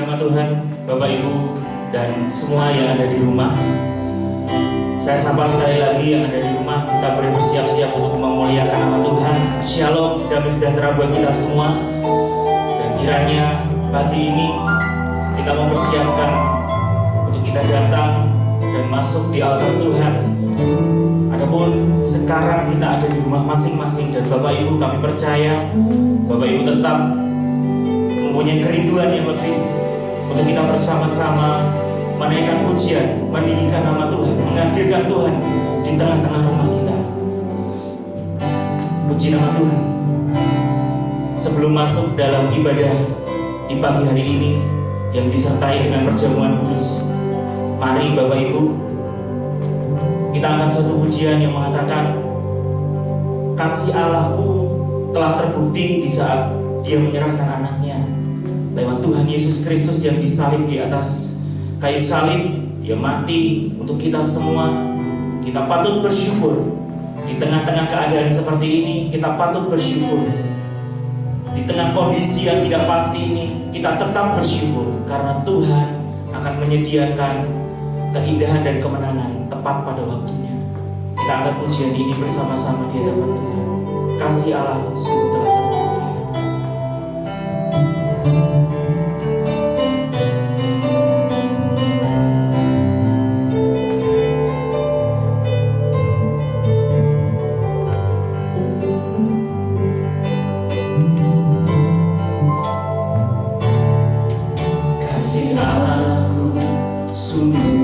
nama Tuhan, Bapak Ibu dan semua yang ada di rumah. Saya sapa sekali lagi yang ada di rumah, kita boleh bersiap-siap untuk memuliakan nama Tuhan. Shalom, damai sejahtera buat kita semua. Dan kiranya pagi ini kita mempersiapkan untuk kita datang dan masuk di altar Tuhan. Adapun sekarang kita ada di rumah masing-masing, dan Bapak Ibu kami percaya Bapak Ibu tetap mempunyai kerinduan yang lebih untuk kita bersama-sama menaikkan pujian, meninggikan nama Tuhan, menghadirkan Tuhan di tengah-tengah rumah kita. Puji nama Tuhan. Sebelum masuk dalam ibadah di pagi hari ini yang disertai dengan perjamuan kudus, mari Bapak Ibu kita angkat satu pujian yang mengatakan, kasih Allahku telah terbukti di saat Dia menyerahkan anaknya lewat Tuhan Yesus Kristus yang disalib di atas kayu salib. Dia mati untuk kita semua. Kita patut bersyukur. Di tengah-tengah keadaan seperti ini, kita patut bersyukur. Di tengah kondisi yang tidak pasti ini, kita tetap bersyukur karena Tuhan akan menyediakan keindahan dan kemenangan tepat pada waktunya. Kita angkat pujian ini bersama-sama di hadapan Tuhan. Kasih Allahku sungguh telah terbukti. Sembah,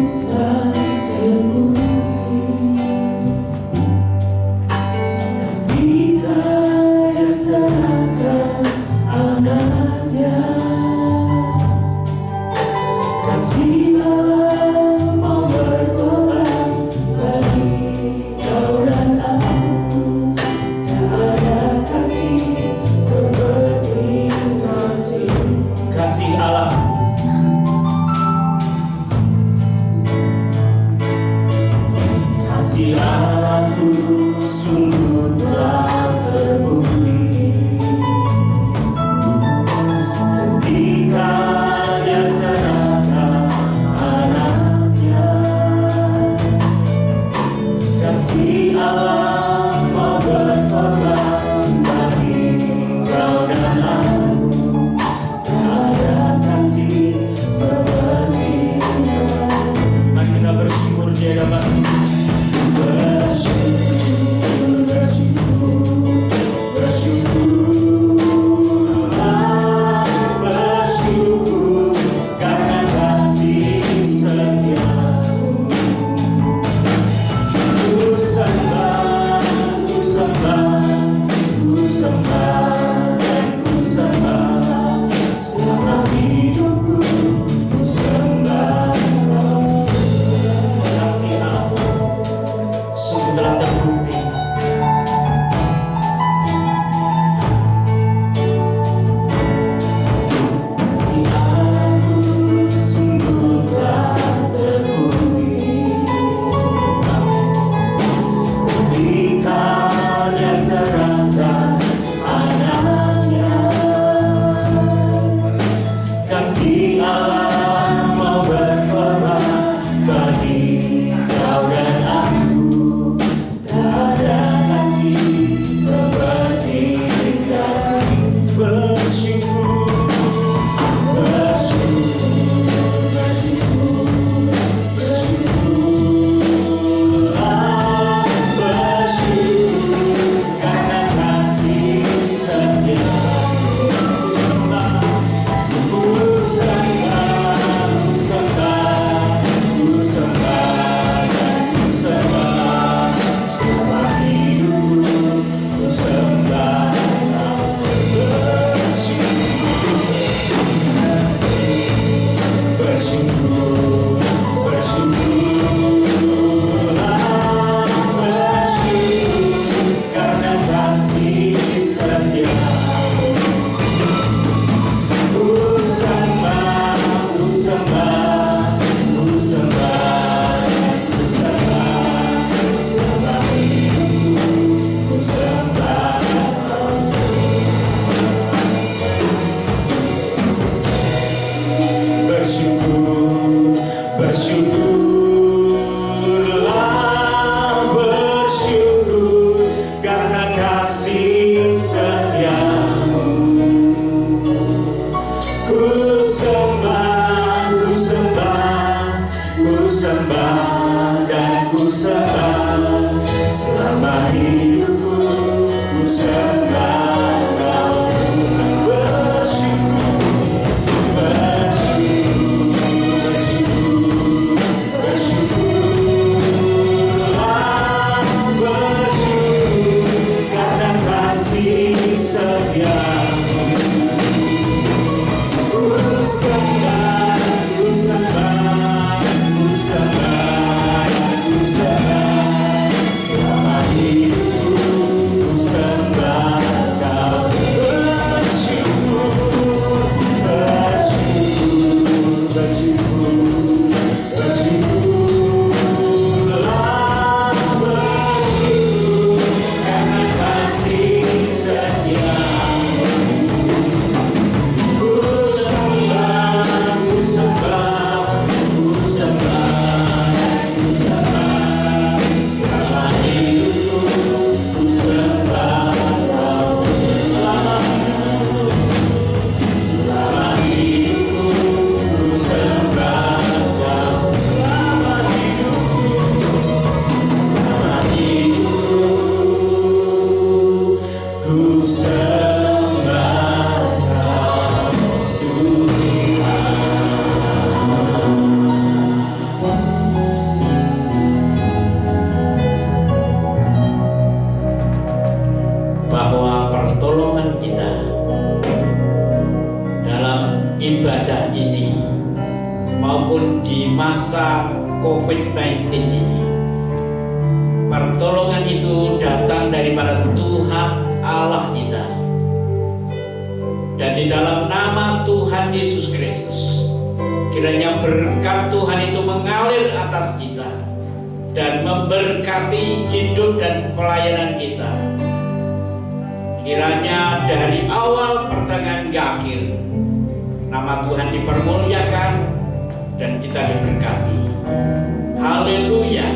walaupun di masa COVID-19 ini, pertolongan itu datang daripada Tuhan Allah kita. Dan di dalam nama Tuhan Yesus Kristus, kiranya berkat Tuhan itu mengalir atas kita dan memberkati hidup dan pelayanan kita. Kiranya dari awal, pertengahan, hingga akhir, nama Tuhan dipermuliakan dan kita diberkati. Haleluya.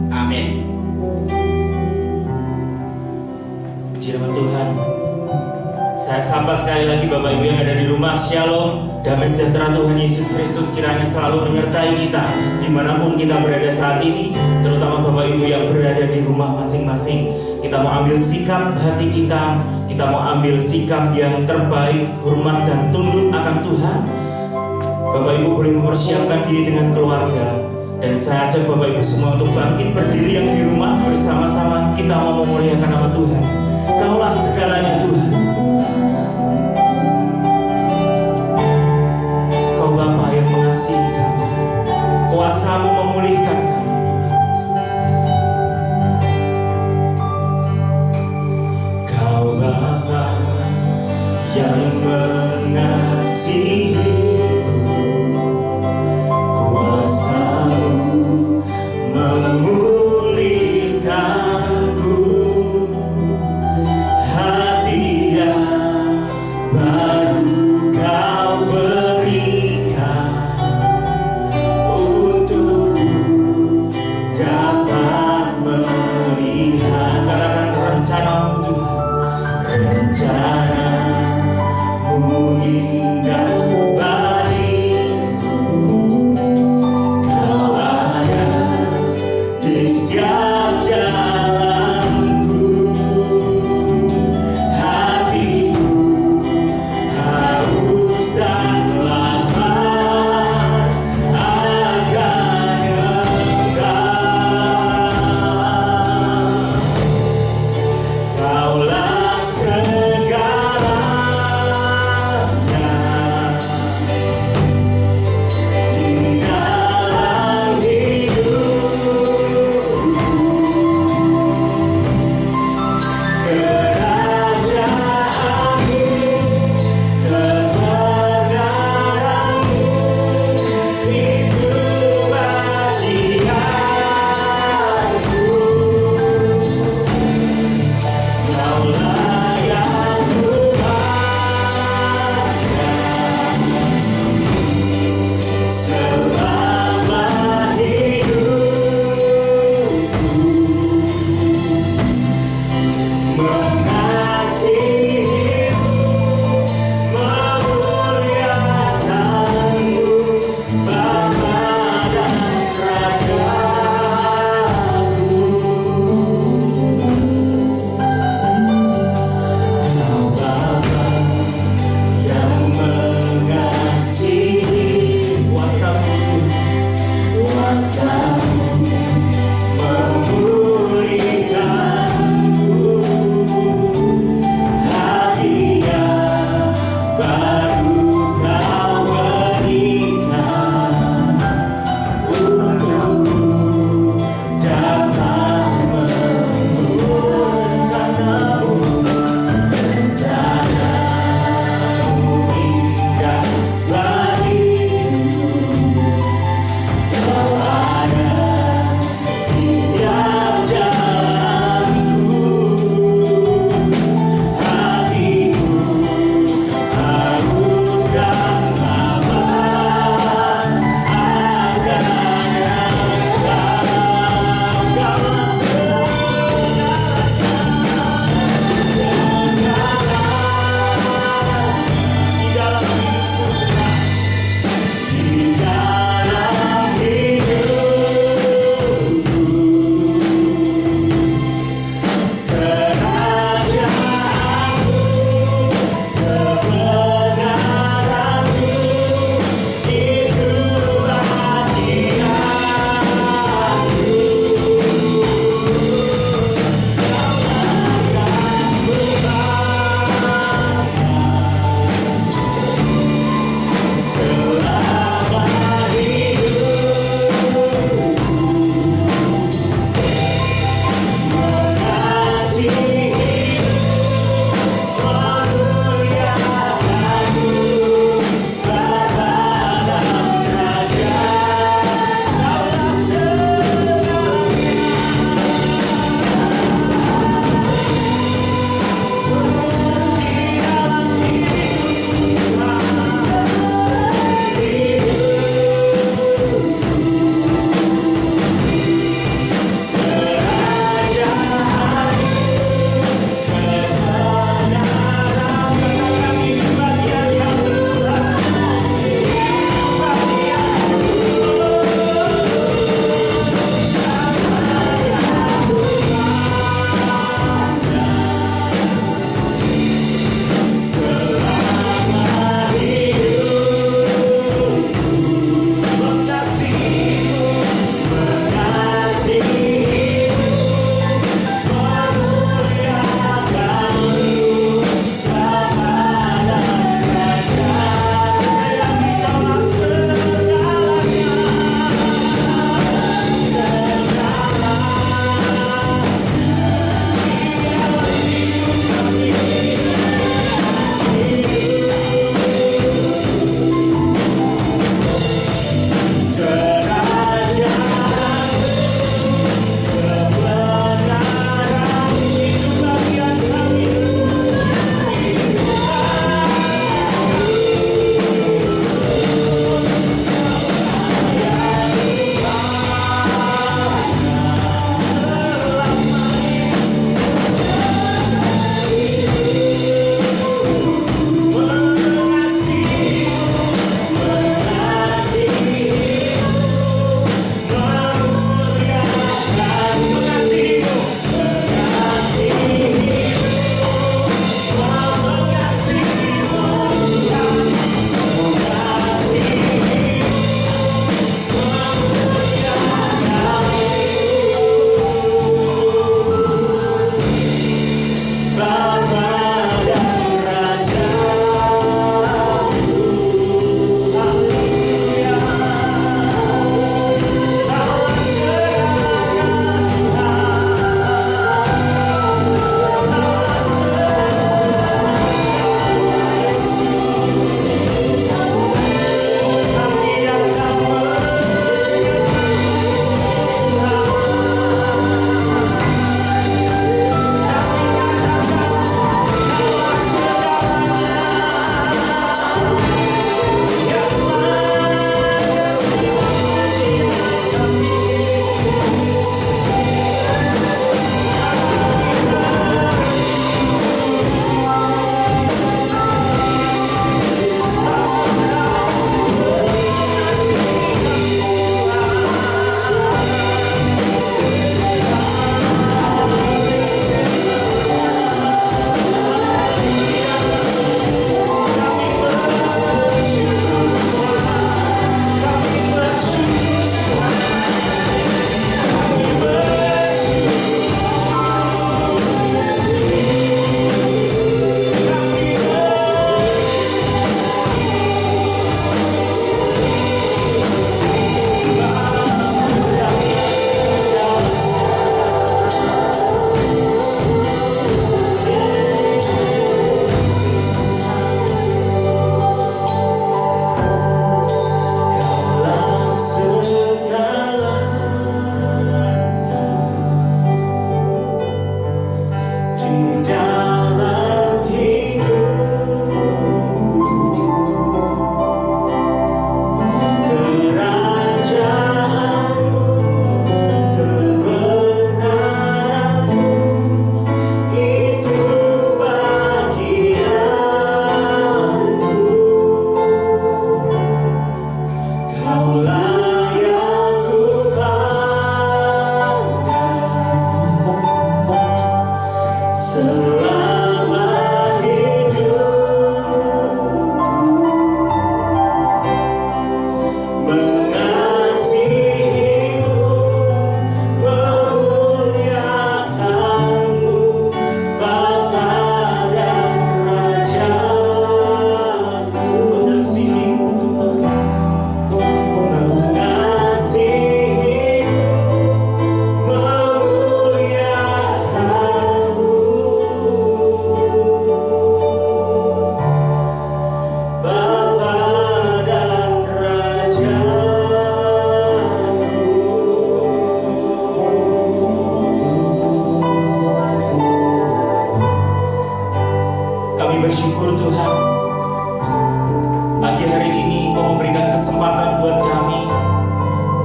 Amin. Puji nama Tuhan. Saya sapa sekali lagi Bapak Ibu yang ada di rumah. Shalom, damai sejahtera Tuhan Yesus Kristus kiranya selalu menyertai kita dimanapun kita berada saat ini, terutama Bapak Ibu yang berada di rumah masing-masing. Kita mau ambil sikap hati kita mau ambil sikap yang terbaik, hormat dan tunduk akan Tuhan. Bapak Ibu boleh mempersiapkan diri dengan keluarga, dan saya ajak Bapak Ibu semua untuk bangkit berdiri yang di rumah. Bersama-sama kita mau memuliakan nama Tuhan. Kaulah segalanya Tuhan. Kau Bapa yang mengasihi kami, kuasa-Mu memulihkan kami Tuhan. Kau Bapa yang mengasihiku, kuasa-Mu memulihkanku. Hati yang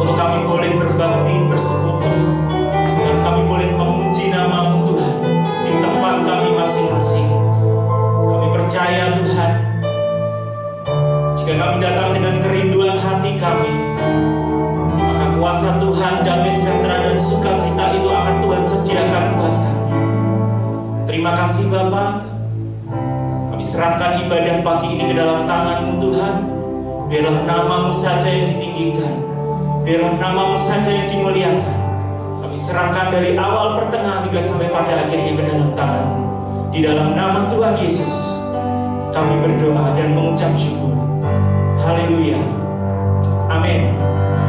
untuk kami boleh berbakti, bersekutu, dan kami boleh memuji nama-Mu Tuhan di tempat kami masing-masing. Kami percaya Tuhan, jika kami datang dengan kerinduan hati kami, maka kuasa Tuhan, damai sejahtera dan sukacita itu akan Tuhan sediakan buat kami. Terima kasih Bapa. Kami serahkan ibadah pagi ini ke dalam tangan-Mu Tuhan. Biarlah nama-Mu saja yang ditinggikan, biarlah nama-Mu saja yang dimuliakan. Kami serahkan dari awal, pertengahan, hingga sampai pada akhirnya ke dalam tangan-Mu. Di dalam nama Tuhan Yesus kami berdoa dan mengucap syukur. Haleluya. Amin.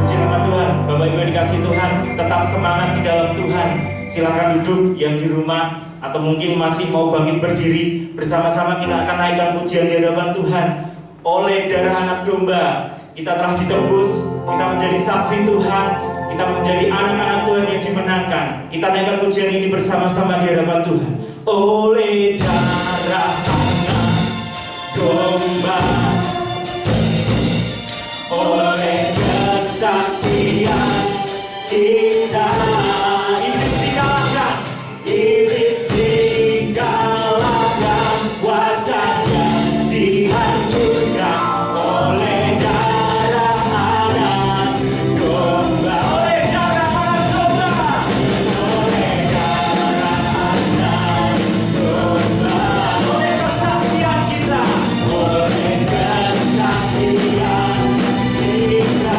Puji nama Tuhan. Bapak Ibu yang dikasihi Tuhan, tetap semangat di dalam Tuhan. Silakan duduk yang di rumah, atau mungkin masih mau bangkit berdiri. Bersama-sama kita akan naikkan pujian di hadapan Tuhan. Oleh darah anak domba kita telah ditebus, kita menjadi saksi Tuhan, kita menjadi anak-anak Tuhan yang dimenangkan. Kita naikkan pujian ini bersama-sama di hadapan Tuhan. Oleh darah anak domba, oleh kesaksian kita, iblis dikalahkan, iblis dikalahkan, kuasanya dihancurkan oleh darah anak domba, oleh darah anak domba, oleh darah anak domba, oleh kesaksian kita, oleh kesaksian kita.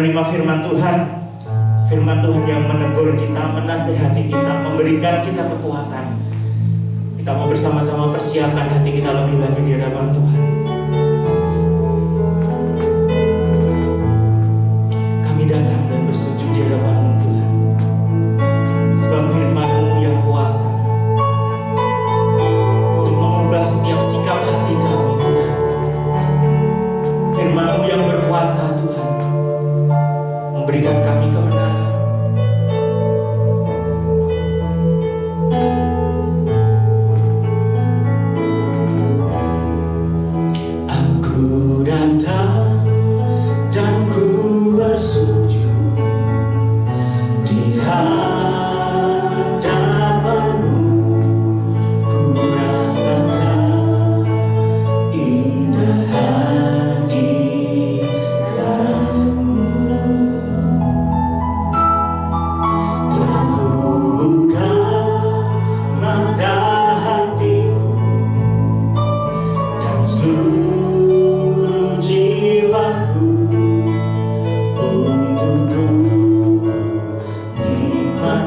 menerima firman Tuhan. Firman Tuhan yang menegur kita, menasihati kita, memberikan kita kekuatan. Kita mau bersama-sama persiapkan hati kita lebih lagi di hadapan Tuhan. Kami datang dan bersujud di hadapan-Mu Tuhan. Sebab firman-Mu yang kuasa untuk mengubah setiap sikap hati kami Tuhan. Firman-Mu yang berkuasa Tuhan, memberikan kami kemenangan. Aku datang dan ku bersujud di hadapan-Mu. Ku rasakan indah hadirat-Mu. Telah ku buka mata hatiku dan seluruh jiwaku untuk ku nikmati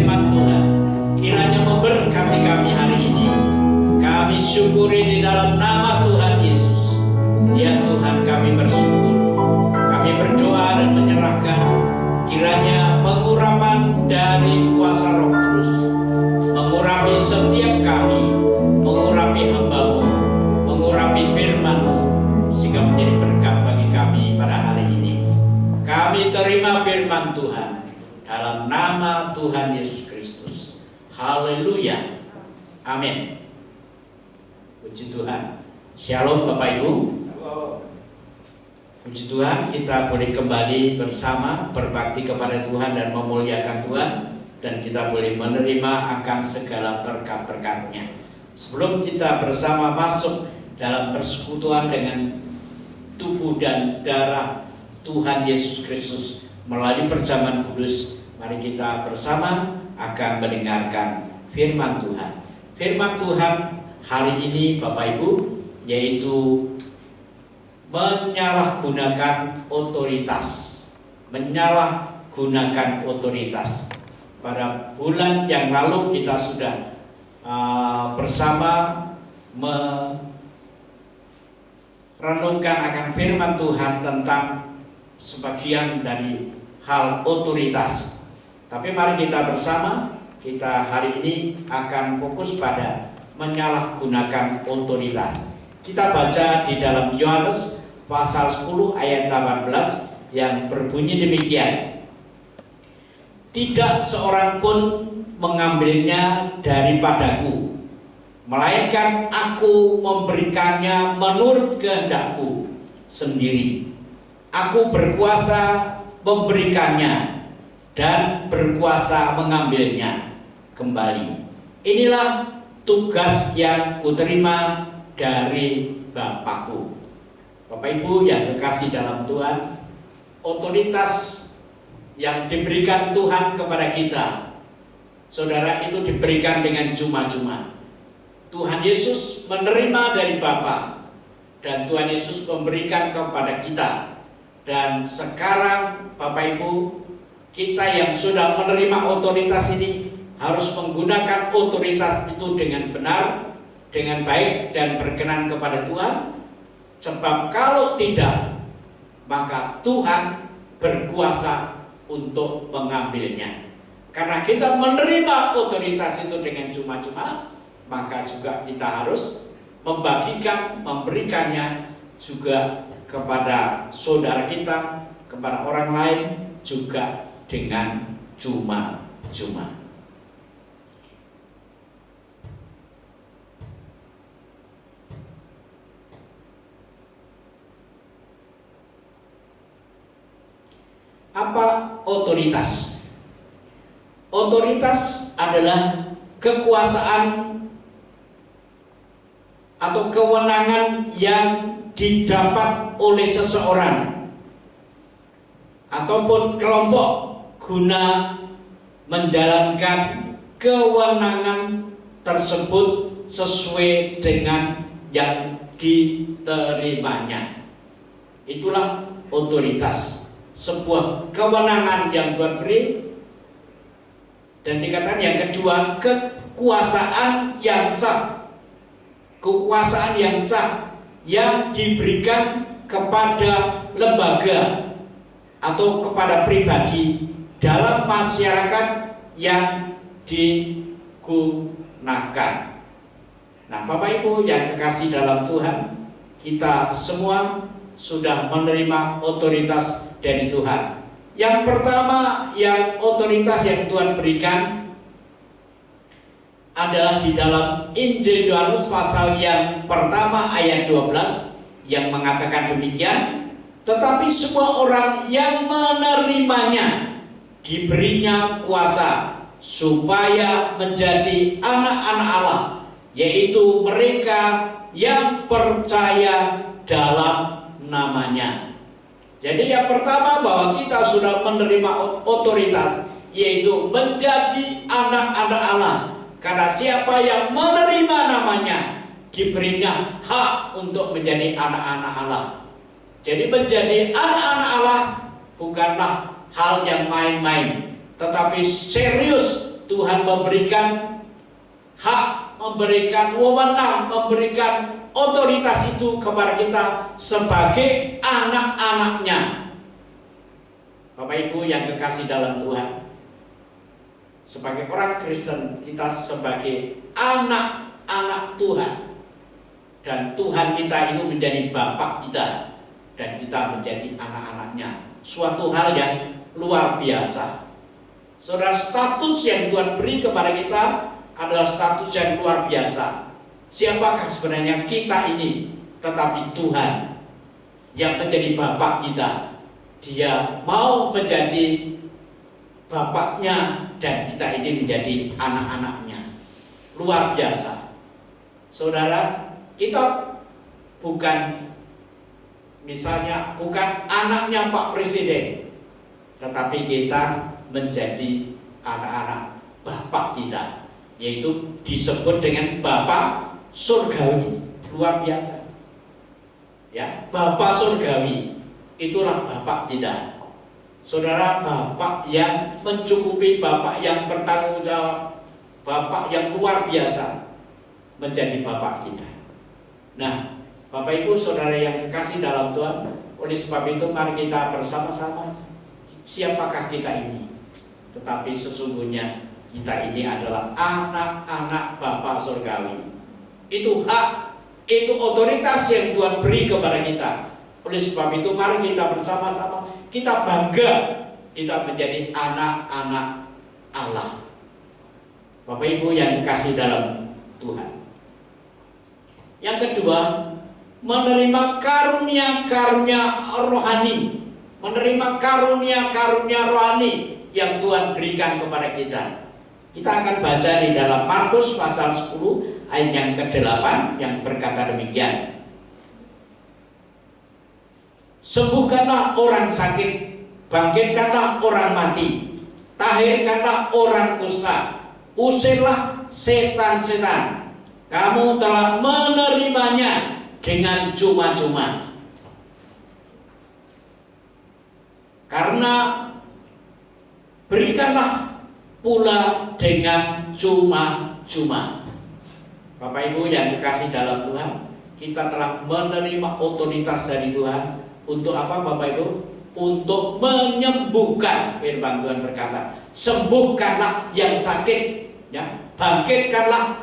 firman Tuhan kiranya memberkati kami hari ini. Kami syukuri di dalam nama Tuhan Yesus. Ya Tuhan, kami bersyukur. Kami berdoa dan menyerahkan kiranya pengurapan dari kuasa Roh Kudus mengurapi setiap kami, mengurapi hamba-Mu, mengurapi firman-Mu, sehingga menjadi berkat bagi kami pada hari ini. Kami terima firman Tuhan dalam nama Tuhan Yesus Kristus. Haleluya. Amin. Puji Tuhan. Shalom Bapak Ibu. Puji Tuhan, kita boleh kembali bersama berbakti kepada Tuhan dan memuliakan Tuhan, dan kita boleh menerima akan segala berkat-berkat-Nya. Sebelum kita bersama masuk dalam persekutuan dengan tubuh dan darah Tuhan Yesus Kristus melalui perjamuan kudus, mari kita bersama akan mendengarkan firman Tuhan. Firman Tuhan hari ini Bapak Ibu yaitu menyalahgunakan otoritas. Menyalahgunakan otoritas. Pada bulan yang lalu kita sudah bersama merenungkan akan firman Tuhan tentang sebagian dari hal otoritas. Tapi mari kita bersama, kita hari ini akan fokus pada menyalahgunakan otoritas. Kita baca di dalam Yohanes pasal 10 ayat 18 yang berbunyi demikian. Tidak seorang pun mengambilnya daripadaku, melainkan aku memberikannya menurut kehendakku sendiri. Aku berkuasa memberikannya dan berkuasa mengambilnya kembali. Inilah tugas yang kuterima dari Bapakku. Bapak Ibu yang kekasih dalam Tuhan, otoritas yang diberikan Tuhan kepada kita, saudara, itu diberikan dengan cuma-cuma. Tuhan Yesus menerima dari Bapa, dan Tuhan Yesus memberikan kepada kita. Dan sekarang Bapak Ibu, kita yang sudah menerima otoritas ini harus menggunakan otoritas itu dengan benar, dengan baik dan berkenan kepada Tuhan. Sebab kalau tidak, maka Tuhan berkuasa untuk mengambilnya. Karena kita menerima otoritas itu dengan cuma-cuma, maka juga kita harus membagikan, memberikannya juga kepada saudara kita, kepada orang lain juga dengan cuma-cuma. Apa otoritas? Otoritas adalah kekuasaan atau kewenangan yang didapat oleh seseorang ataupun kelompok guna menjalankan kewenangan tersebut sesuai dengan yang diterimanya. Itulah otoritas. Sebuah kewenangan yang Tuhan beri. Dan dikatakan yang kedua, kekuasaan yang sah. Kekuasaan yang sah yang diberikan kepada lembaga atau kepada pribadi dalam masyarakat yang digunakan. Nah, Bapak Ibu yang kekasih dalam Tuhan, kita semua sudah menerima otoritas dari Tuhan. Yang pertama, yang otoritas yang Tuhan berikan adalah di dalam Injil Yohanes pasal yang pertama ayat 12 yang mengatakan demikian, tetapi semua orang yang menerimanya diberinya kuasa supaya menjadi anak-anak Allah, yaitu mereka yang percaya dalam namanya. Jadi yang pertama bahwa kita sudah menerima otoritas, yaitu menjadi anak-anak Allah. Karena siapa yang menerima namanya diberinya hak untuk menjadi anak-anak Allah. Jadi menjadi anak-anak Allah bukanlah hal yang main-main, tetapi serius Tuhan memberikan hak, memberikan wewenang, memberikan otoritas itu kepada kita sebagai anak-anaknya. Bapak Ibu yang kekasih dalam Tuhan, sebagai orang Kristen kita sebagai anak-anak Tuhan, dan Tuhan kita itu menjadi Bapak kita dan kita menjadi anak-anaknya. Suatu hal yang luar biasa. Saudara, status yang Tuhan beri kepada kita adalah status yang luar biasa. Siapakah sebenarnya kita ini? Tetapi Tuhan yang menjadi Bapak kita. Dia mau menjadi Bapaknya dan kita ini menjadi anak-anaknya. Luar biasa. Saudara, kita bukan misalnya bukan anaknya Pak Presiden, tetapi kita menjadi anak-anak Bapak kita, yaitu disebut dengan Bapak Surgawi. Luar biasa. Ya, Bapak Surgawi itulah Bapak kita. Saudara, Bapak yang mencukupi, Bapak yang bertanggung jawab, Bapak yang luar biasa menjadi Bapak kita. Nah, Bapak Ibu Saudara yang kekasih dalam Tuhan, oleh sebab itu mari kita bersama-sama, siapakah kita ini? Tetapi sesungguhnya kita ini adalah anak-anak Bapa Surgawi. Itu hak, itu otoritas yang Tuhan beri kepada kita. Oleh sebab itu mari kita bersama-sama, kita bangga kita menjadi anak-anak Allah. Bapak Ibu yang dikasih dalam Tuhan. Yang kedua, menerima karunia-karunia rohani. Menerima karunia-karunia rohani yang Tuhan berikan kepada kita. Kita akan baca di dalam Markus pasal 10 ayat yang ke-8 yang berkata demikian. Sembuhkanlah orang sakit, bangkitkanlah orang mati, tahirkanlah orang kusta, usirlah setan-setan. Kamu telah menerimanya dengan cuma-cuma. Karena berikanlah pula dengan cuma-cuma. Bapak Ibu yang dikasih dalam Tuhan, kita telah menerima otoritas dari Tuhan. Untuk apa Bapak Ibu? Untuk menyembuhkan. Firman Tuhan berkata, sembuhkanlah yang sakit, ya, bangkitkanlah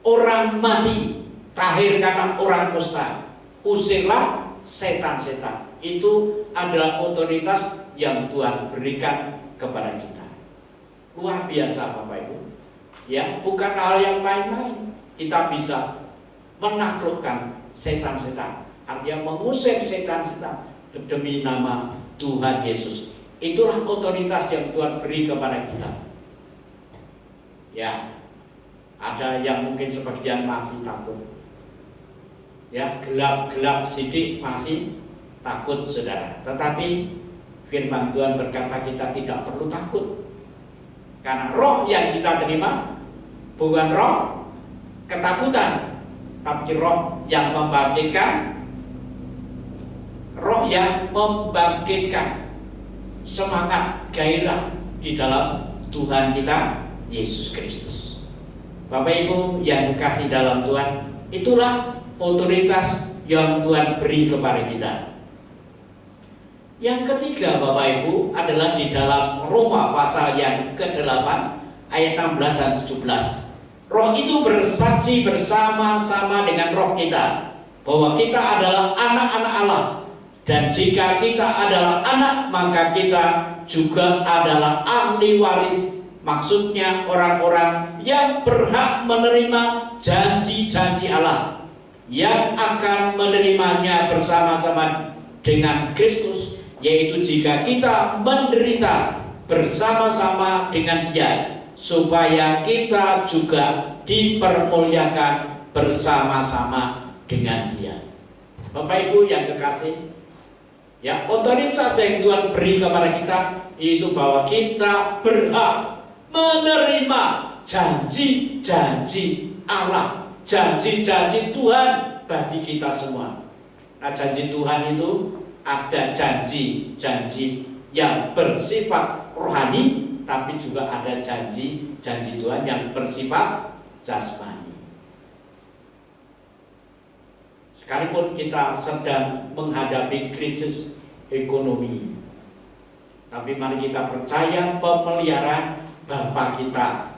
orang mati, tahirkanlah orang kusta, usirlah setan-setan. Itu adalah otoritas yang Tuhan berikan kepada kita. Luar biasa Bapak Ibu. Ya, bukan hal yang main-main. Kita bisa menaklukkan setan-setan. Artinya mengusir setan-setan demi nama Tuhan Yesus. Itulah otoritas yang Tuhan beri kepada kita. Ya, ada yang mungkin sebagian masih takut. Ya, gelap-gelap sidik masih takut saudara. Tetapi firman Tuhan berkata kita tidak perlu takut. Karena roh yang kita terima bukan roh ketakutan, tapi roh yang membangkitkan, roh yang membangkitkan semangat, gairah di dalam Tuhan kita Yesus Kristus. Bapak Ibu yang dikasih dalam Tuhan, itulah otoritas yang Tuhan beri kepada kita. Yang ketiga Bapak Ibu adalah di dalam Roma pasal yang ke-8 ayat 16 dan 17. Roh itu bersaksi bersama-sama dengan roh kita bahwa kita adalah anak-anak Allah. Dan jika kita adalah anak, maka kita juga adalah ahli waris. Maksudnya orang-orang yang berhak menerima janji-janji Allah, yang akan menerimanya bersama-sama dengan Kristus, yaitu jika kita menderita bersama-sama dengan Dia, supaya kita juga dipermuliakan bersama-sama dengan Dia. Bapak Ibu yang kekasih, ya, otoritas yang Tuhan beri kepada kita yaitu bahwa kita berhak menerima janji-janji Allah, janji-janji Tuhan bagi kita semua. Nah, janji Tuhan itu ada janji-janji yang bersifat rohani, tapi juga ada janji Tuhan yang bersifat jasmani. Sekalipun kita sedang menghadapi krisis ekonomi, tapi mari kita percaya pemeliharaan Bapa kita,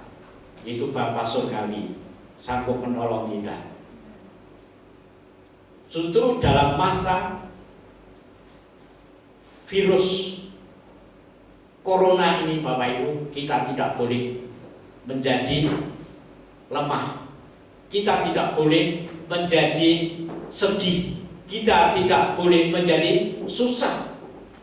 yaitu Bapa Surgawi, sanggup menolong kita. Justru dalam masa virus Corona ini, Bapak Ibu, kita tidak boleh menjadi lemah. Kita tidak boleh menjadi sedih. Kita tidak boleh menjadi susah.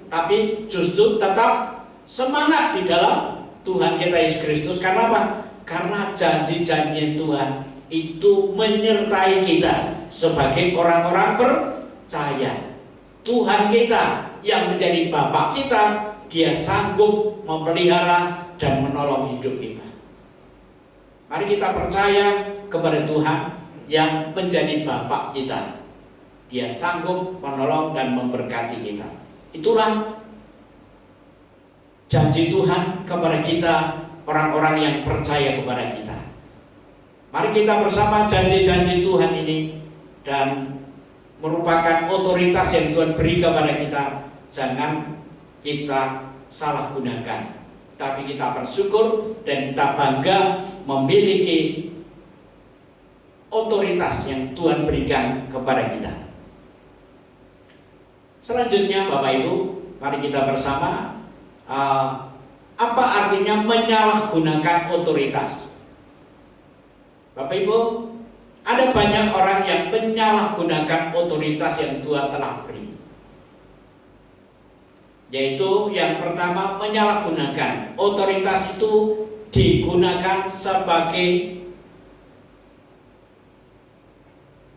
Tapi justru tetap semangat di dalam Tuhan kita Yesus Kristus. Karena apa? Karena janji-janji Tuhan itu menyertai kita sebagai orang-orang percaya. Tuhan kita yang menjadi Bapa kita, Dia sanggup memelihara dan menolong hidup kita. Mari kita percaya kepada Tuhan yang menjadi Bapa kita. Dia sanggup menolong dan memberkati kita. Itulah janji Tuhan kepada kita, orang-orang yang percaya kepada kita. Mari kita bersama janji-janji Tuhan ini, dan merupakan otoritas yang Tuhan beri kepada kita. Jangan kita salah gunakan, tapi kita bersyukur dan kita bangga memiliki otoritas yang Tuhan berikan kepada kita. Selanjutnya, Bapak Ibu, mari kita bersama, apa artinya menyalahgunakan otoritas? Bapak Ibu, ada banyak orang yang menyalahgunakan otoritas yang Tuhan telah beri. Yaitu yang pertama, menyalahgunakan otoritas itu digunakan sebagai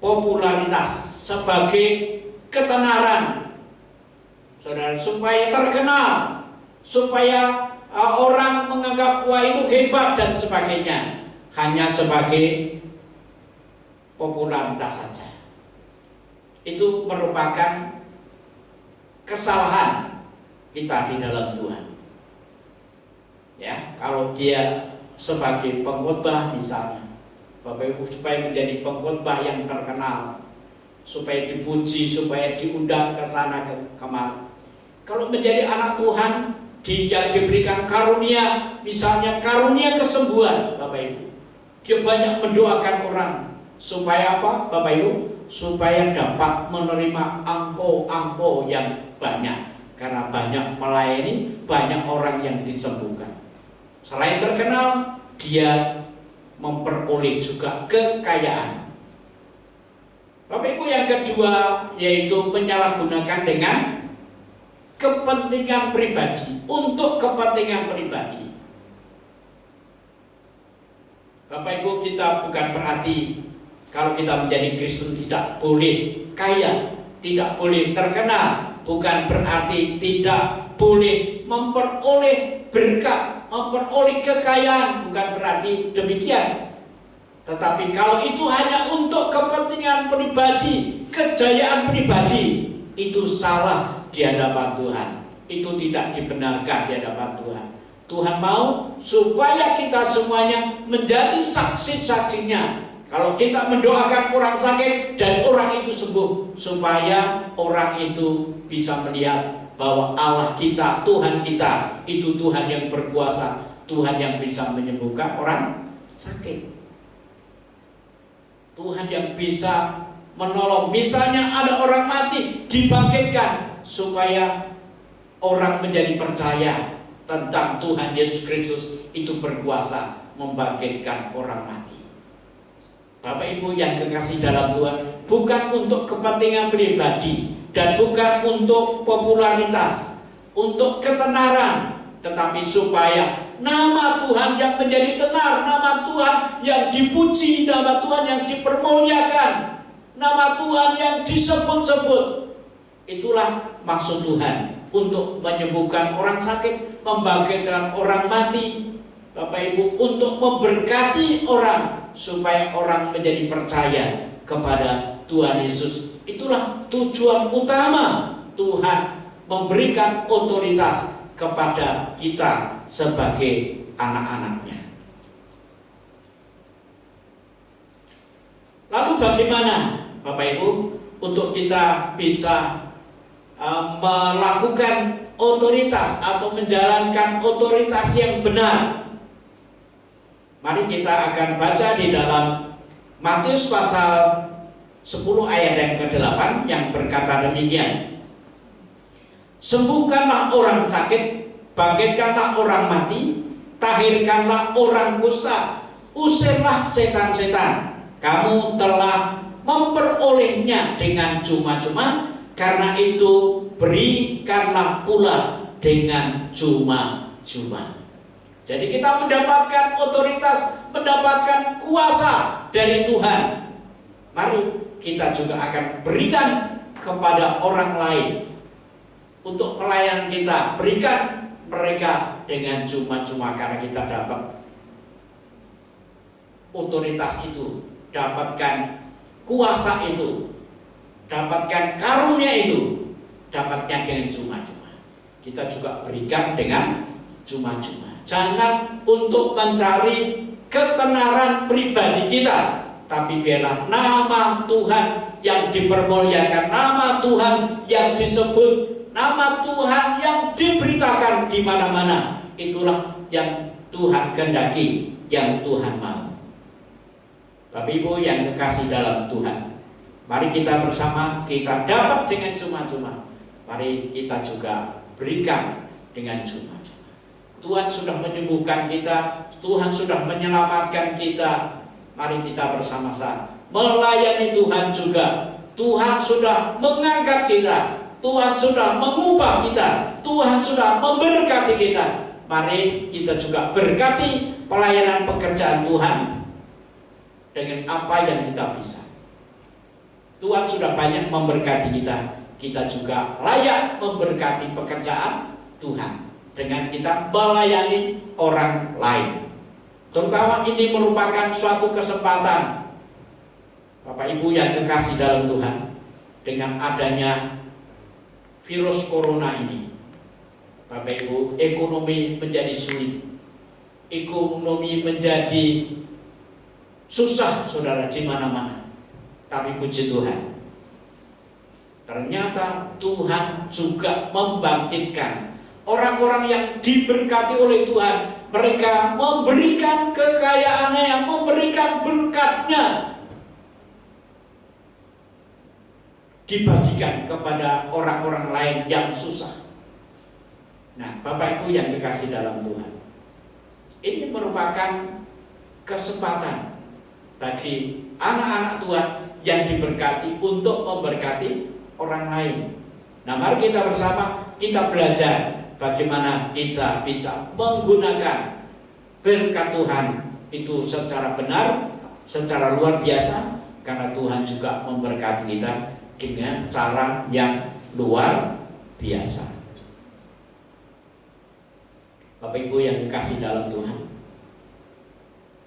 popularitas, sebagai ketenaran, saudara, supaya terkenal, supaya orang menganggap wah itu hebat dan sebagainya, hanya sebagai popularitas saja. Itu merupakan kesalahan kita di dalam Tuhan. Ya, kalau dia sebagai pengkhotbah misalnya, Bapak Ibu, supaya menjadi pengkhotbah yang terkenal, supaya dipuji, supaya diundang ke sana kemari. Kalau menjadi anak Tuhan, dia diberikan karunia, misalnya karunia kesembuhan, Bapak Ibu, dia banyak mendoakan orang supaya apa, Bapak Ibu? Supaya dapat menerima angpo-angpo yang banyak. Karena banyak melayani, banyak orang yang disembuhkan. Selain terkenal, dia memperoleh juga kekayaan. Bapak Ibu, yang kedua yaitu menyalahgunakan dengan kepentingan pribadi, untuk kepentingan pribadi. Bapak Ibu, kita bukan berarti kalau kita menjadi Kristen tidak boleh kaya, tidak boleh terkenal. Bukan berarti tidak boleh memperoleh berkat, memperoleh kekayaan, bukan berarti demikian. Tetapi kalau itu hanya untuk kepentingan pribadi, kejayaan pribadi, itu salah di hadapan Tuhan. Itu tidak dibenarkan di hadapan Tuhan. Tuhan mau supaya kita semuanya menjadi saksi-saksinya. Kalau kita mendoakan orang sakit dan orang itu sembuh, supaya orang itu bisa melihat bahwa Allah kita, Tuhan kita, itu Tuhan yang berkuasa, Tuhan yang bisa menyembuhkan orang sakit, Tuhan yang bisa menolong. Misalnya ada orang mati, dibangkitkan, supaya orang menjadi percaya tentang Tuhan Yesus Kristus itu berkuasa membangkitkan orang mati. Bapak Ibu yang kekasih dalam Tuhan, bukan untuk kepentingan pribadi dan bukan untuk popularitas, untuk ketenaran, tetapi supaya nama Tuhan yang menjadi tenar, nama Tuhan yang dipuji, nama Tuhan yang dipermuliakan, nama Tuhan yang disebut-sebut. Itulah maksud Tuhan, untuk menyembuhkan orang sakit, membangkitkan orang mati, Bapak Ibu, untuk memberkati orang, supaya orang menjadi percaya kepada Tuhan Yesus. Itulah tujuan utama Tuhan memberikan otoritas kepada kita sebagai anak-anaknya. Lalu bagaimana Bapak Ibu untuk kita bisa melakukan otoritas atau menjalankan otoritas yang benar? Mari kita akan baca di dalam Matius pasal 10 ayat yang ke-8 yang berkata demikian. Sembuhkanlah orang sakit, bangkitkanlah orang mati, tahirkanlah orang kusta, usirlah setan-setan. Kamu telah memperolehnya dengan cuma-cuma, karena itu berikanlah pula dengan cuma-cuma. Jadi kita mendapatkan otoritas, mendapatkan kuasa dari Tuhan. Mari kita juga akan berikan kepada orang lain. Untuk pelayan kita, berikan mereka dengan cuma-cuma, karena kita dapat otoritas itu, dapatkan kuasa itu, dapatkan karunia itu, dapatnya dengan cuma-cuma. Kita juga berikan dengan cuma-cuma. Jangan untuk mencari ketenaran pribadi kita, tapi biarlah nama Tuhan yang dipermuliakan, nama Tuhan yang disebut, nama Tuhan yang diberitakan di mana-mana. Itulah yang Tuhan kehendaki, yang Tuhan mau. Bapak Ibu yang kekasih dalam Tuhan, mari kita bersama, kita dapat dengan cuma-cuma. Mari kita juga berikan dengan cuma-cuma. Tuhan sudah menyembuhkan kita, Tuhan sudah menyelamatkan kita. Mari kita bersama-sama melayani Tuhan juga. Tuhan sudah mengangkat kita, Tuhan sudah mengubah kita, Tuhan sudah memberkati kita. Mari kita juga berkati pelayanan pekerjaan Tuhan dengan apa yang kita bisa. Tuhan sudah banyak memberkati kita, kita juga layak memberkati pekerjaan Tuhan dengan kita melayani orang lain. Terutama ini merupakan suatu kesempatan, Bapak Ibu yang kekasih dalam Tuhan, dengan adanya virus corona ini, Bapak Ibu, ekonomi menjadi sulit, ekonomi menjadi susah, saudara, di mana-mana. Tapi puji Tuhan, ternyata Tuhan juga membangkitkan orang-orang yang diberkati oleh Tuhan. Mereka memberikan kekayaannya, yang memberikan berkatnya, dibagikan kepada orang-orang lain yang susah. Nah, Bapak Ibu yang dikasih dalam Tuhan, ini merupakan kesempatan bagi anak-anak Tuhan yang diberkati untuk memberkati orang lain. Nah, mari kita bersama, kita belajar bagaimana kita bisa menggunakan berkat Tuhan itu secara benar, secara luar biasa, karena Tuhan juga memberkati kita dengan cara yang luar biasa. Bapak Ibu yang dikasih dalam Tuhan,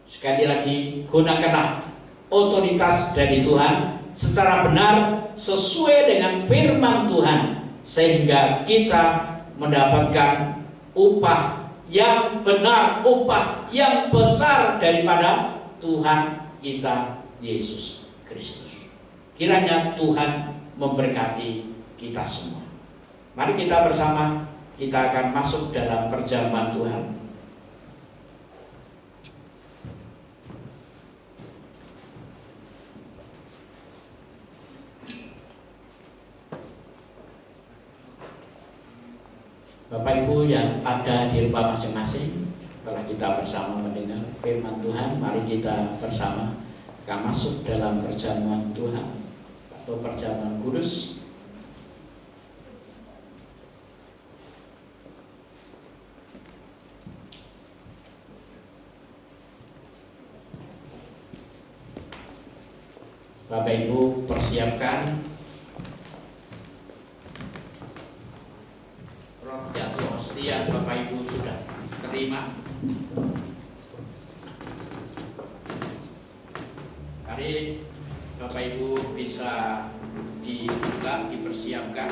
sekali lagi, gunakanlah otoritas dari Tuhan secara benar, sesuai dengan firman Tuhan, sehingga kita mendapatkan upah yang benar, upah yang besar daripada Tuhan kita Yesus Kristus. Kiranya Tuhan memberkati kita semua. Mari kita bersama, kita akan masuk dalam perjamuan Tuhan. Bapak Ibu yang ada di rumah masing-masing, setelah kita bersama mendengar firman Tuhan, mari kita bersama akan masuk dalam perjamuan Tuhan atau perjamuan kudus. Bapak Ibu persiapkan roti atau hostia. Bapak Ibu sudah terima. Mari Bapak Ibu bisa dibuka, dipersiapkan.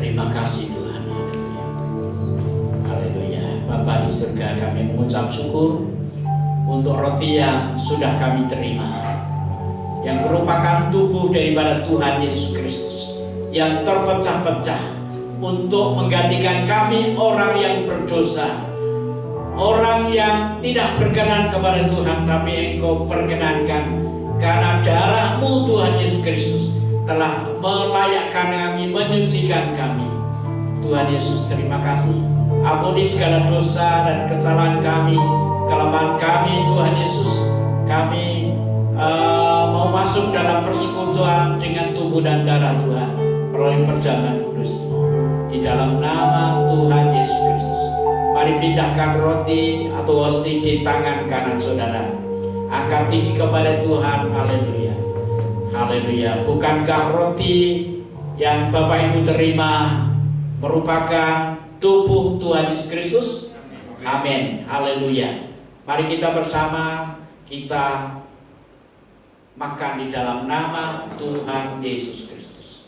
Terima kasih Tuhan. Haleluya. Haleluya. Bapa di surga, kami mengucap syukur untuk roti yang sudah kami terima, yang merupakan tubuh daripada Tuhan Yesus Kristus yang terpecah-pecah untuk menggantikan kami orang yang berdosa, orang yang tidak berkenan kepada Tuhan, tapi Engkau perkenankan karena darah-Mu Tuhan Yesus Kristus telah melayakkan kami, menyucikan kami. Tuhan Yesus, terima kasih. Ampuni segala dosa dan kesalahan kami, kelemahan kami. Tuhan Yesus, kami mau masuk dalam persekutuan dengan tubuh dan darah Tuhan melalui perjamuan kudus di dalam nama Tuhan Yesus Kristus. Mari pindahkan roti atau hosti di tangan kanan saudara. Angkat tinggi kepada Tuhan. Haleluya. Haleluya. Bukankah roti yang Bapak Ibu terima merupakan tubuh Tuhan Yesus Kristus? Amin. Haleluya. Mari kita bersama kita makan di dalam nama Tuhan Yesus Kristus.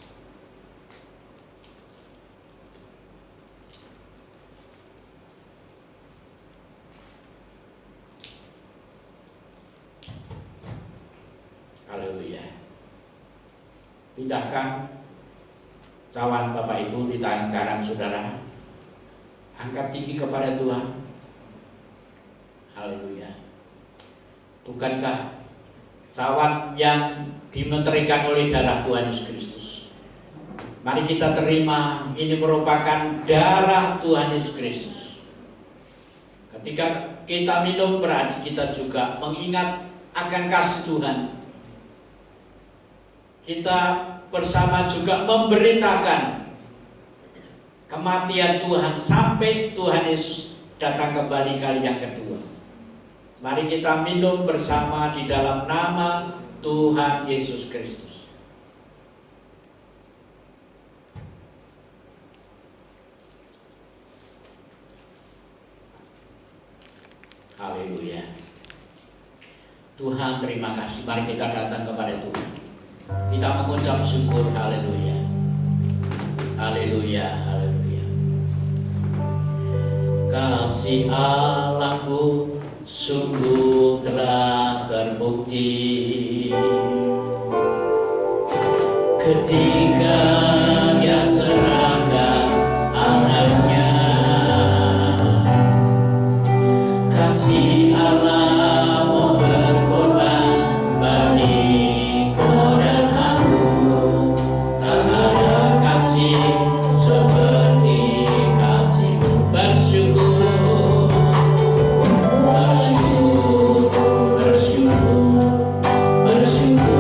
Haleluya. Pindahkan cawan Bapak Ibu di tangan kanan saudara. Angkat tinggi kepada Tuhan. Haleluya. Bukankah cawan yang dimeterikan oleh darah Tuhan Yesus Kristus? Mari kita terima, ini merupakan darah Tuhan Yesus Kristus. Ketika kita minum berarti kita juga mengingat akan kasih Tuhan. Kita bersama juga memberitakan kematian Tuhan sampai Tuhan Yesus datang kembali kali yang kedua. Mari kita minum bersama di dalam nama Tuhan Yesus Kristus. Haleluya. Tuhan, terima kasih. Mari kita datang kepada Tuhan. Kita mengucap syukur. Haleluya. Haleluya. Haleluya. Kasih Allahku sungguh telah terbukti ketika Dia serahkan anaknya. Kasih Allah mau berkorban bagiku dan aku. Tak ada kasih seperti kasih-Mu. Bersyukur, bersyukur, bersyukur, bersyukurlah,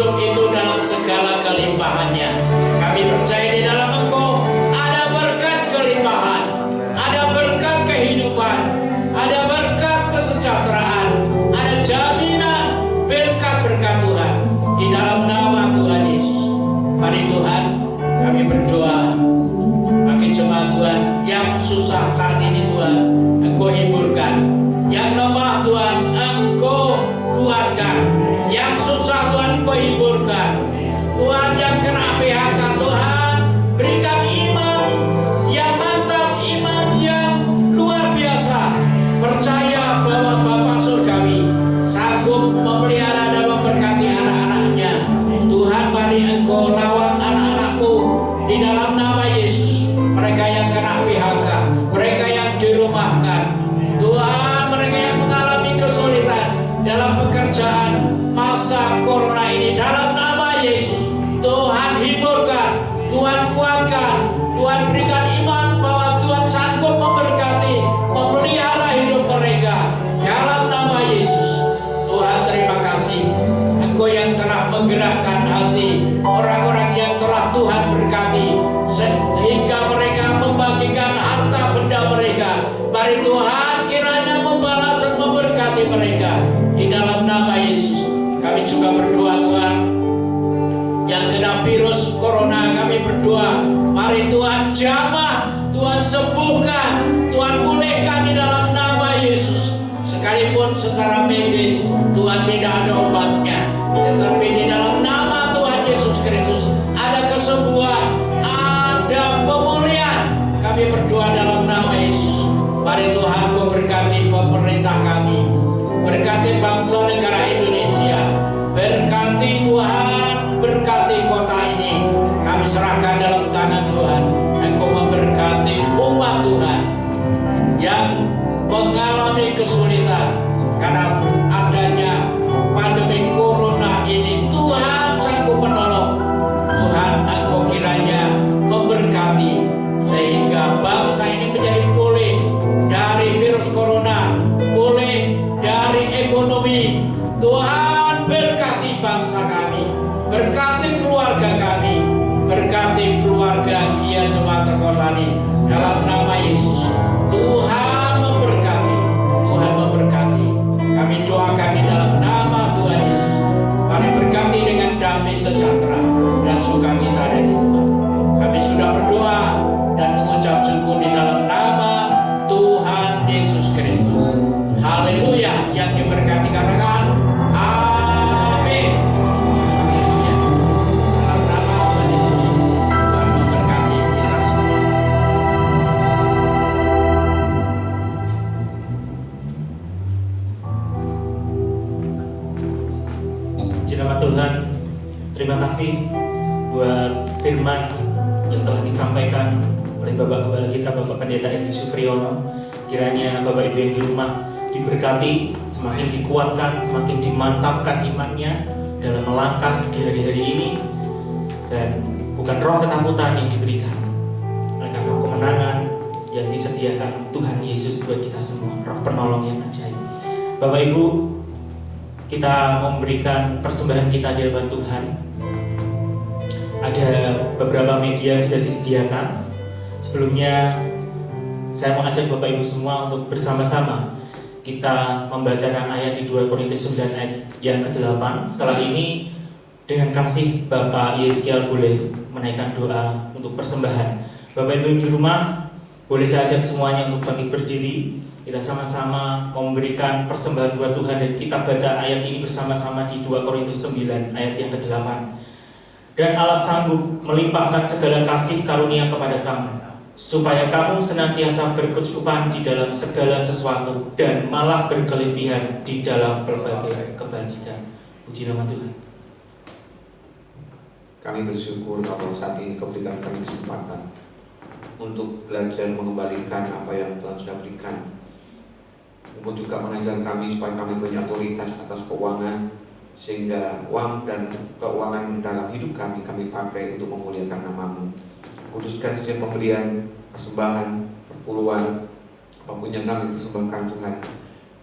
hidup itu dalam segala kelimpahannya. Kami percaya di dalam Engkau ada berkat kelimpahan, ada berkat kehidupan, ada berkat kesejahteraan, ada jaminan berkat-berkat Tuhan di dalam nama Tuhan Yesus. Mari Tuhan, kami berdoa bagi jemaat Tuhan yang susah saat ini. Tuhan, Engkau hiburkan. Yang lemah Tuhan, Engkau kuatkan. Yang susah Tuhan, Engkau hiburkan. Tuhan, yang kena PHK Tuhan, berikan iman yang mantap, iman yang luar biasa. Percaya bahwa Bapa Surgawi sanggup memelihara dan memberkati anak-anaknya. Tuhan, mari Engkau lawan anak-anakmu di dalam nama Yesus. Mereka yang kena PHK, mereka yang dirumahkan, Tuhan, mereka yang mengalami kesulitan dalam pekerjaan masa corona ini, dalam nama Yesus, Tuhan hiburkan, Tuhan kuatkan, Tuhan berikan iman bahwa Tuhan sanggup memberkati, memelihara hidup mereka dalam nama Yesus. Tuhan, terima kasih, Engkau yang telah menggerakkan hati orang-orang yang telah Tuhan berkati sehingga mereka membagikan harta benda mereka. Mari Tuhan kiranya membalas dan memberkati mereka di dalam nama Yesus. Kami juga berdoa Tuhan, yang kena virus corona kami berdoa, mari Tuhan jamah, Tuhan sembuhkan, Tuhan pulihkan di dalam nama Yesus. Sekalipun secara medis Tuhan tidak ada obatnya, tetapi di dalam nama Tuhan Yesus Kristus ada kesembuhan, ada pemulihan. Kami berdoa dalam nama Yesus. Mari Tuhan, Kau berkati pemerintah kami, berkati bangsa negara Indonesia, berkati Tuhan, berkati kota ini. Kami serahkan dalam tangan Tuhan. Engkau memberkati umat Tuhan yang mengalami kesulitan karena adanya pandemi corona ini. Tuhan sanggup menolong. Tuhan, Engkau kiranya memberkati sehingga bangsa ini menjadi pulih dari virus corona, pulih dari ekonomi. Tuhan, berkati bangsa kami, berkati keluarga kami, berkati keluarga Gia Jemaat Terkosani dalam nama Yesus. Tuhan memberkati, Tuhan memberkati. Kami doakan di dalam nama Tuhan Yesus. Mari berkati dengan damai sejahtera dan sukacita dari Tuhan. Kami sudah berdoa dan mengucap syukur di dalam nama Tuhan Yesus Kristus. Haleluya. Yang diberkati katakan amin. Haleluya. Dalam nama Tuhan Yesus, Tuhan memberkati kita semua. Nama Tuhan, terima kasih buat firman yang telah disampaikan oleh Bapak Gembala kita, Bapak Pendeta Edi Supriyono. Kiranya Bapak Ibu yang di rumah diberkati, semakin dikuatkan, semakin dimantapkan imannya dalam melangkah di hari-hari ini. Dan bukan roh ketakutan yang diberikan, melainkan roh kemenangan yang disediakan Tuhan Yesus buat kita semua, roh penolong yang ajaib. Bapak Ibu, kita memberikan persembahan kita di hadapan Tuhan. Ada beberapa media yang sudah disediakan. Sebelumnya saya mengajak Bapak Ibu semua untuk bersama-sama kita membacakan ayat di 2 Korintus 9 ayat yang ke-8. Setelah ini dengan kasih Bapak Yeskiel boleh menaikkan doa untuk persembahan. Bapak Ibu di rumah boleh saya ajak semuanya untuk bangkit berdiri. Kita sama-sama memberikan persembahan buat Tuhan, dan kita baca ayat ini bersama-sama di 2 Korintus 9 ayat yang ke-8. Dan Allah sanggup melimpahkan segala kasih karunia kepada kamu, supaya kamu senantiasa berkecukupan di dalam segala sesuatu dan malah berkelebihan di dalam berbagai kebajikan. Puji nama Tuhan. Kami bersyukur kalau saat ini Kau berikan kami kesempatan untuk belajar mengembalikan apa yang Tuhan sudah berikan. Engkau juga mengajar kami supaya kami punya otoritas atas keuangan, sehingga uang dan keuangan dalam hidup kami pakai untuk memuliakan nama-Mu. Kuduskan setiap pemberian, persembahan, perpuluhan, apapun yang kami persembahkan Tuhan,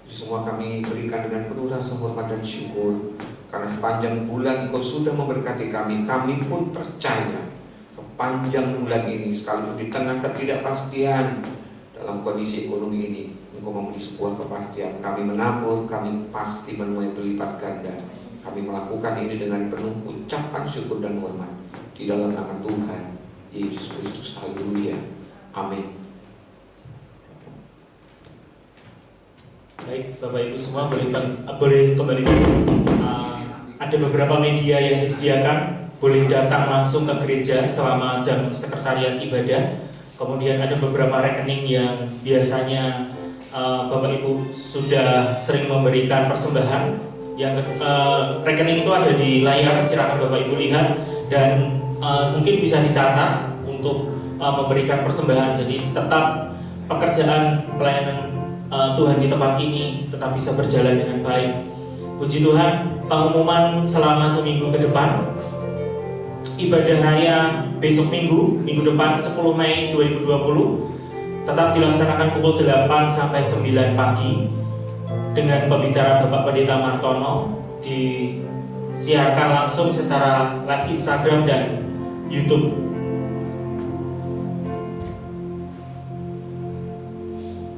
itu semua kami berikan dengan penuh rasa hormat dan syukur, Karena sepanjang bulan Engkau sudah memberkati kami, kami pun percaya sepanjang bulan ini, sekalipun di tengah ketidakpastian dalam kondisi ekonomi ini, Engkau memberi sebuah kepastian. Kami menabur, kami pasti menuai berlipat ganda. Kami melakukan ini dengan penuh ucapan syukur dan hormat di dalam nama Tuhan Yesus Kristus. Haleluya. Amin. Baik, Bapak Ibu semua boleh kembali dulu. Ada beberapa media yang disediakan, boleh datang langsung ke gereja selama jam sekretariat ibadah. Kemudian ada beberapa rekening yang biasanya Bapak Ibu sudah sering memberikan persembahan. Yang rekening itu ada di layar, silakan Bapak Ibu lihat dan mungkin bisa dicatat untuk memberikan persembahan. Jadi tetap pekerjaan pelayanan Tuhan di tempat ini tetap bisa berjalan dengan baik. Puji Tuhan, pengumuman selama seminggu ke depan. Ibadah raya besok minggu depan 10 Mei 2020 tetap dilaksanakan pukul 8 sampai 9 pagi dengan pembicara Bapak Pendeta Martono, disiarkan langsung secara live Instagram dan YouTube.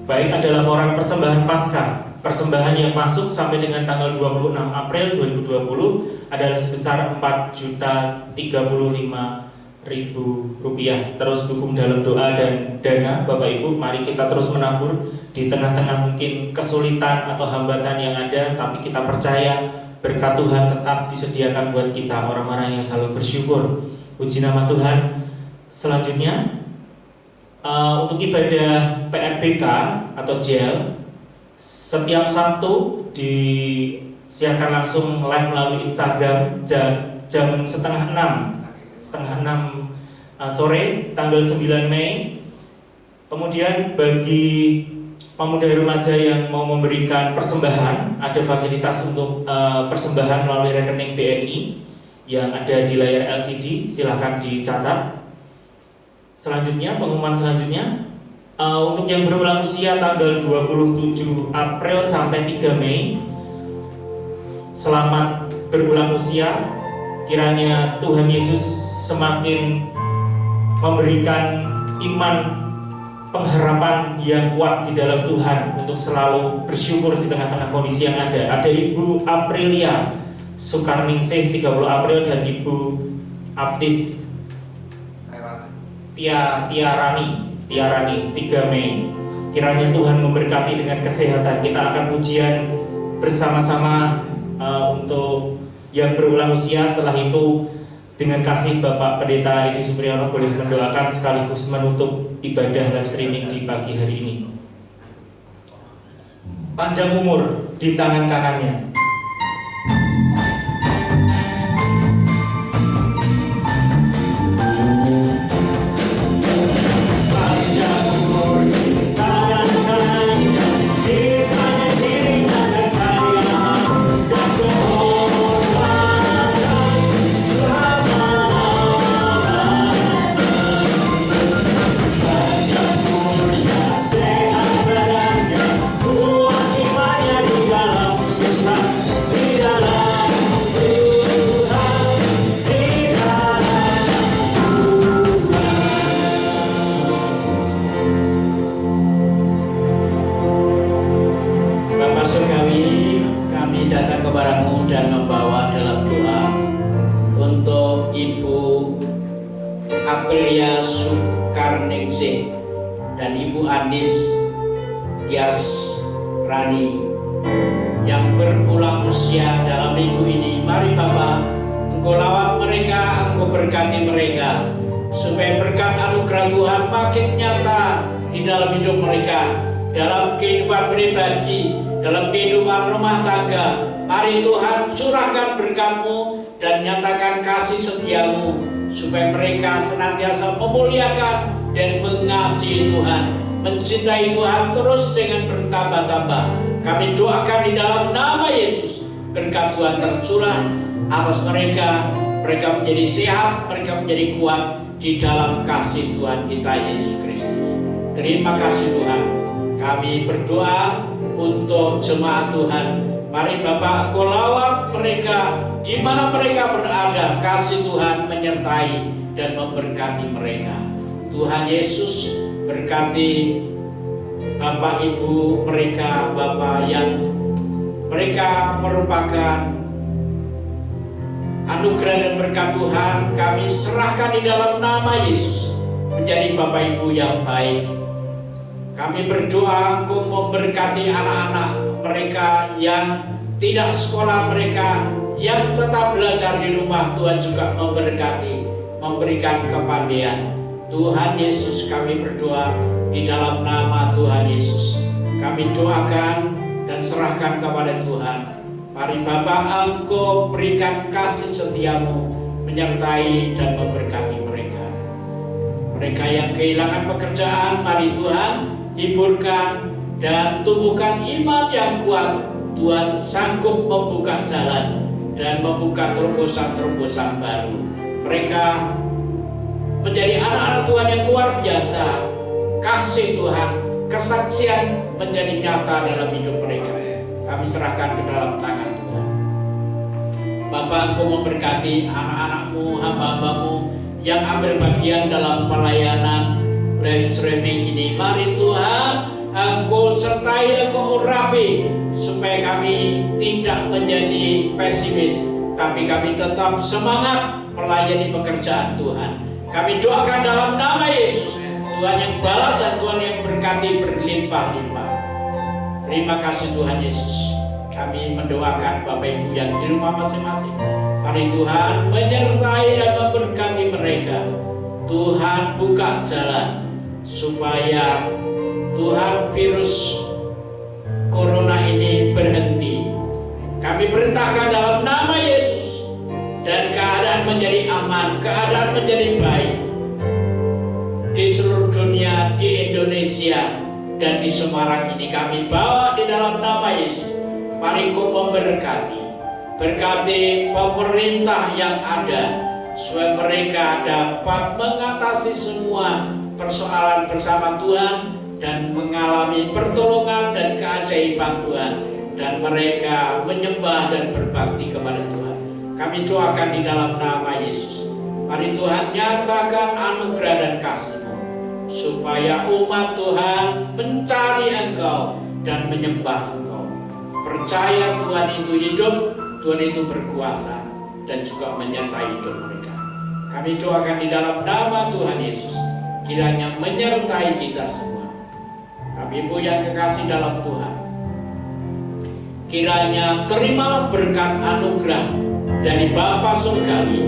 Baik, ada laporan persembahan Paskah. Persembahan yang masuk sampai dengan tanggal 26 April 2020 adalah sebesar Rp4.035.000. Terus dukung dalam doa dan dana, Bapak Ibu. Mari kita terus menabur di tengah-tengah mungkin kesulitan atau hambatan yang ada, tapi kita percaya berkat Tuhan tetap disediakan buat kita, orang-orang yang selalu bersyukur. Puji nama Tuhan. Selanjutnya untuk ibadah PRBK atau JEL, setiap Sabtu disiarkan langsung live melalui Instagram jam setengah 6 sore tanggal 9 Mei. Kemudian bagi pemuda remaja yang mau memberikan persembahan, ada fasilitas untuk persembahan melalui rekening BNI yang ada di layar LCD, silakan dicatat. Selanjutnya, pengumuman selanjutnya, untuk yang berulang usia tanggal 27 April sampai 3 Mei, selamat berulang usia. Kiranya Tuhan Yesus semakin memberikan iman, pengharapan yang kuat di dalam Tuhan untuk selalu bersyukur di tengah-tengah kondisi yang ada. Ada Ibu Aprilia Sukarningsih 30 April dan Ibu Aptis Tiarani 3 Mei. Kiranya Tuhan memberkati dengan kesehatan. Kita akan pujian bersama-sama untuk yang berulang usia. Setelah itu dengan kasih Bapak Pendeta Edi Supriyono boleh mendoakan sekaligus menutup ibadah live streaming di pagi hari ini. Panjang umur di tangan kanannya. Aprilia Sukarningsih dan Ibu Andis Tiasrani yang berulang usia dalam minggu ini. Mari Bapa, Engkau lawat mereka, Engkau berkati mereka, supaya berkat anugerah Tuhan makin nyata di dalam hidup mereka, dalam kehidupan pribadi, dalam kehidupan rumah tangga. Mari Tuhan curahkan berkat-Mu dan nyatakan kasih setia-Mu, supaya mereka senantiasa memuliakan dan mengasihi Tuhan, mencintai Tuhan terus dengan bertambah-tambah. Kami doakan di dalam nama Yesus, berkat Tuhan tercurah atas mereka. Mereka menjadi sehat, mereka menjadi kuat di dalam kasih Tuhan kita Yesus Kristus. Terima kasih Tuhan. Kami berdoa untuk jemaat Tuhan. Mari Bapa, Engkau lawat mereka di mana mereka berada. Kasih Tuhan menyertai dan memberkati mereka. Tuhan Yesus, berkati Bapak Ibu mereka, Bapak yang mereka merupakan anugerah dan berkat Tuhan. Kami serahkan di dalam nama Yesus menjadi Bapak Ibu yang baik. Kami berdoa Engkau memberkati anak-anak mereka yang tidak sekolah, mereka yang tetap belajar di rumah. Tuhan juga memberkati, memberikan kepandaian. Tuhan Yesus, kami berdoa di dalam nama Tuhan Yesus. Kami doakan dan serahkan kepada Tuhan. Mari Bapa, Engkau berikan kasih setiamu menyertai dan memberkati mereka. Mereka yang kehilangan pekerjaan, mari Tuhan hiburkan dan tumbuhkan iman yang kuat. Tuhan sanggup membuka jalan dan membuka terobosan-terobosan baru. Mereka menjadi anak-anak Tuhan yang luar biasa. Kasih Tuhan, kesaksian menjadi nyata dalam hidup mereka. Kami serahkan ke dalam tangan Tuhan. Bapa, Engkau memberkati anak-anak-Mu, hamba-hamba-Mu yang ambil bagian dalam pelayanan live streaming ini. Mari Tuhan, Engkau sertai, Engkau urapi, supaya kami tidak menjadi pesimis, tapi kami tetap semangat melayani pekerjaan Tuhan. Kami doakan dalam nama Yesus, Tuhan yang balas dan Tuhan yang berkati berlimpah-limpah. Terima kasih Tuhan Yesus. Kami mendoakan Bapak Ibu yang di rumah masing-masing. Mari Tuhan menyertai dan memberkati mereka. Tuhan buka jalan supaya Tuhan virus Corona ini berhenti. Kami perintahkan dalam nama Yesus, dan keadaan menjadi aman, keadaan menjadi baik di seluruh dunia, di Indonesia dan di Semarang ini. Kami bawa di dalam nama Yesus. Mari Engkau memberkati, berkati pemerintah yang ada, supaya mereka dapat mengatasi semua persoalan bersama Tuhan dan mengalami pertolongan dan keajaiban Tuhan, dan mereka menyembah dan berbakti kepada Tuhan. Kami doakan di dalam nama Yesus. Mari Tuhan nyatakan anugerah dan kasih-Mu, supaya umat Tuhan mencari Engkau dan menyembah Engkau. Percaya Tuhan itu hidup, Tuhan itu berkuasa, dan juga menyertai hidup mereka. Kami doakan di dalam nama Tuhan Yesus, kiranya menyertai kita semua. Tapi Ibu yang kekasih dalam Tuhan, kiranya terimalah berkat anugerah dari Bapa Surgawi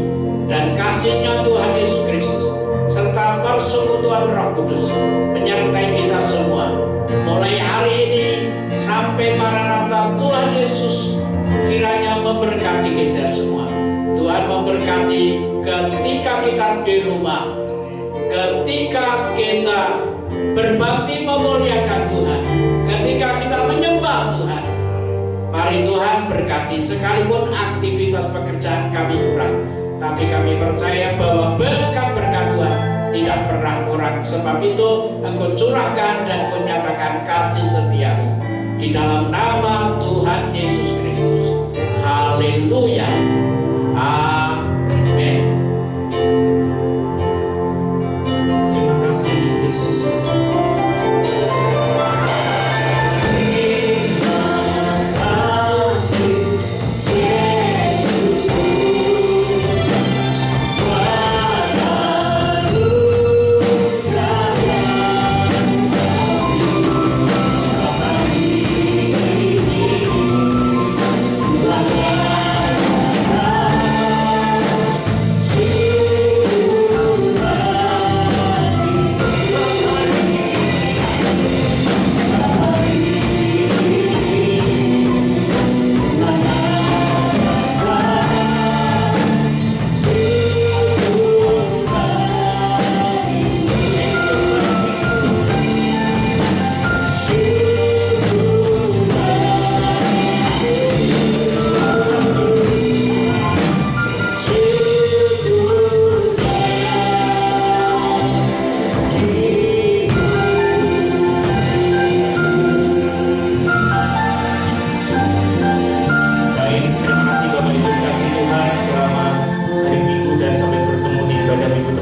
dan kasih-Nya Tuhan Yesus Kristus, serta persekutuan Roh Kudus menyertai kita semua, mulai hari ini sampai Maranatha. Tuhan Yesus kiranya memberkati kita semua. Tuhan memberkati ketika kita di rumah, ketika kita berbakti memuliakan Tuhan, ketika kita menyembah Tuhan. Mari Tuhan berkati, sekalipun aktivitas pekerjaan kami kurang, tapi kami percaya bahwa berkat-berkat Tuhan tidak pernah kurang. Sebab itu Engkau curahkan dan Engkau nyatakan kasih setia-Mu di dalam nama Tuhan Yesus Kristus. Haleluya. Amin. Terima kasih Yesus.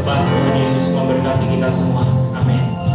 depan. Tuhan Yesus memberkati kita semua. Amin.